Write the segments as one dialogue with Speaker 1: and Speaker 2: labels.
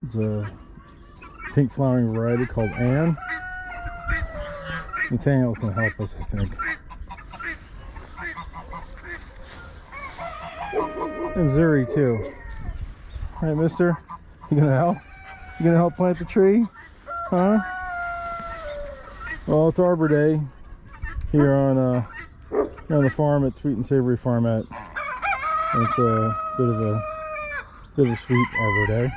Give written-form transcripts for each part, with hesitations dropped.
Speaker 1: It's a pink flowering variety called Anne. Nathaniel's gonna help us, I think. And Zuri too. All right, mister, you gonna help? You gonna help plant the tree? Huh? Well, it's Arbor Day here on the farm at Sweet and Savory Farmette. It's a bittersweet Arbor Day.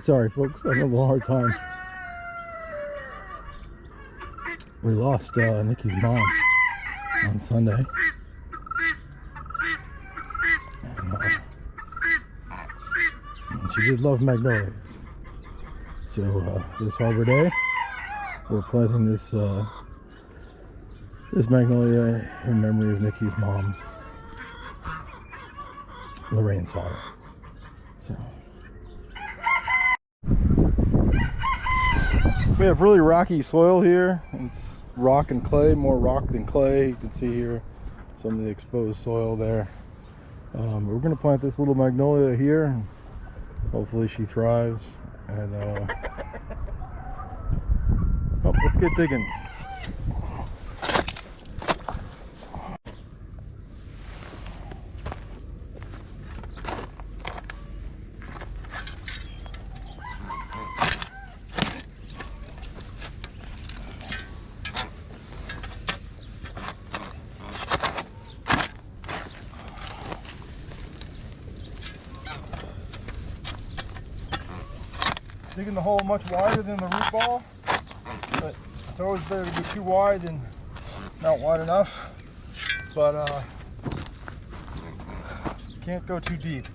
Speaker 1: Sorry folks, I'm having a little hard time. We lost Nikki's mom on Sunday. And she did love magnolias. So this Arbor Day, we're planting this magnolia in memory of Nikki's mom, Lorraine Sauter. So we have really rocky soil here. It's rock and clay, more rock than clay. You can see here some of the exposed soil there. We're going to plant this little magnolia here. Hopefully she thrives. And let's get digging. Digging the hole much wider than the root ball, but it's always better to be too wide than not wide enough. But can't go too deep.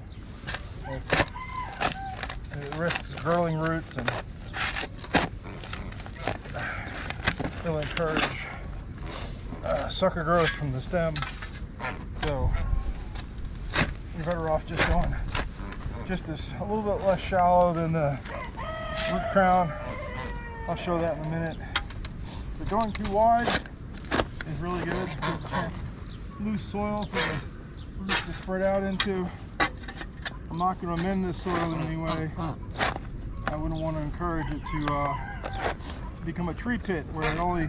Speaker 1: It risks growing roots, and it'll encourage sucker growth from the stem. So you're better off just going just this a little bit less shallow than the root crown. I'll show that in a minute. But going too wide is really good because it has loose soil for the roots to spread out into. I'm not going to amend this soil in any way. I wouldn't want to encourage it to become a tree pit where it only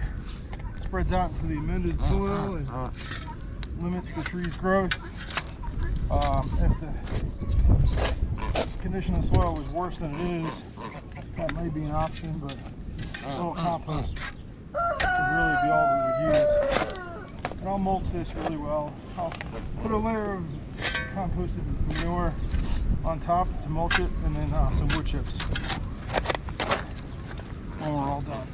Speaker 1: spreads out into the amended soil and limits the tree's growth. If the condition of the soil was worse than it is, that may be an option, but a little compost would really be all we would use. And I'll mulch this really well. I'll put a layer of composted manure on top to mulch it, and then some wood chips when we're all done.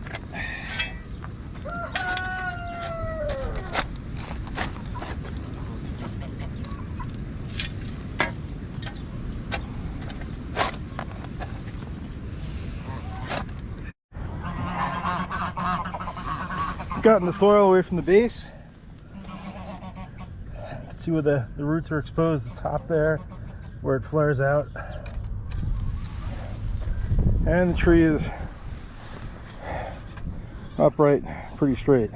Speaker 1: Gotten the soil away from the base. You can see where the roots are exposed, the top there, where it flares out. And the tree is upright, pretty straight.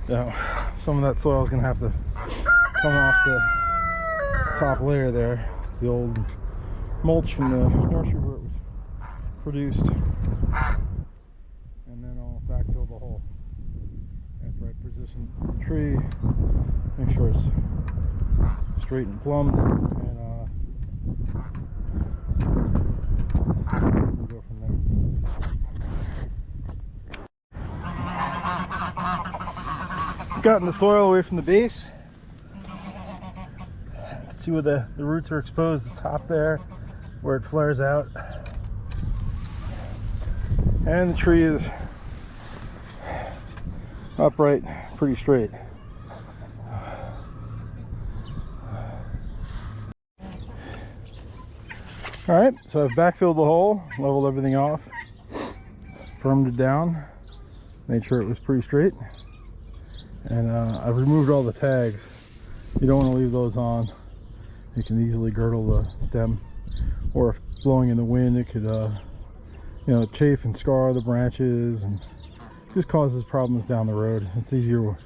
Speaker 1: So some of that soil is going to have to come off the top layer there. It's the old mulch from the nursery where it was produced. And then I'll backfill the hole after I position the tree, make sure it's straight and plumb, and we'll go from there. Gotten the soil away from the base. See where the roots are exposed, the top there, where it flares out. And the tree is upright, pretty straight. Alright, so I've backfilled the hole, leveled everything off, firmed it down, made sure it was pretty straight. And I've removed all the tags. You don't want to leave those on. It can easily girdle the stem, or if it's blowing in the wind, it could you know, chafe and scar the branches and just causes problems down the road. It's easier to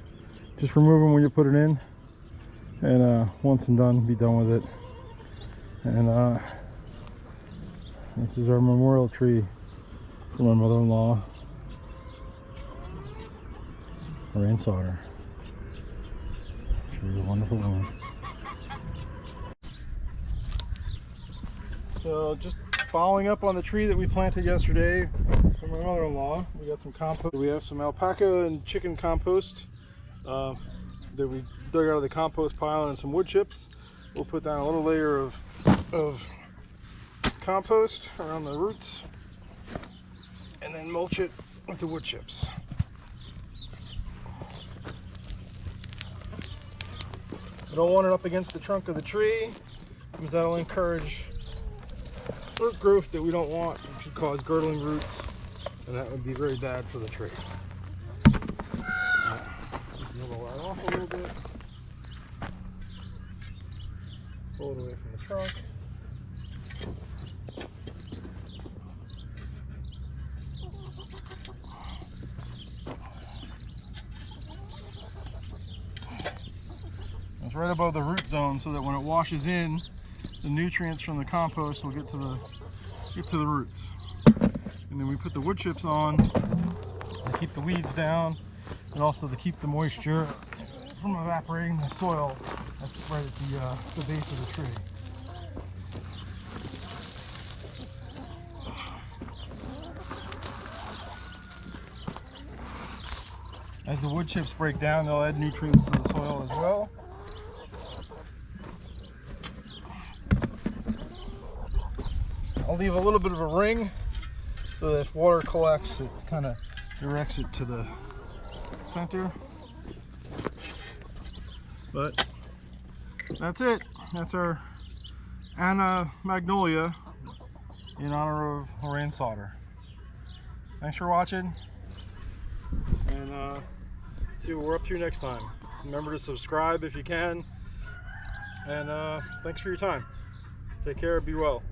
Speaker 1: just remove them when you put it in, and once and done, be done with it. And this is our memorial tree for my mother-in-law, Lorraine Sauter. She was a wonderful woman. So just following up on the tree that we planted yesterday for my mother-in-law, we got some compost. We have some alpaca and chicken compost that we dug out of the compost pile, and some wood chips. We'll put down a little layer of compost around the roots and then mulch it with the wood chips. I don't want it up against the trunk of the tree because that'll encourage root growth that we don't want. It could cause girdling roots, and that would be very bad for the tree. Just nibble that off a little bit. Pull it away from the trunk. It's right above the root zone, so that when it washes in, the nutrients from the compost will get to the roots. And then we put the wood chips on to keep the weeds down, and also to keep the moisture from evaporating the soil that's right at the base of the tree. As the wood chips break down, they'll add nutrients to the soil as well. I'll leave a little bit of a ring so that if water collects, it kind of directs it to the center. But that's it. That's our Anna Magnolia in honor of Lorraine Sauter. Thanks for watching, and see what we're up to next time. Remember to subscribe if you can, and thanks for your time. Take care, be well.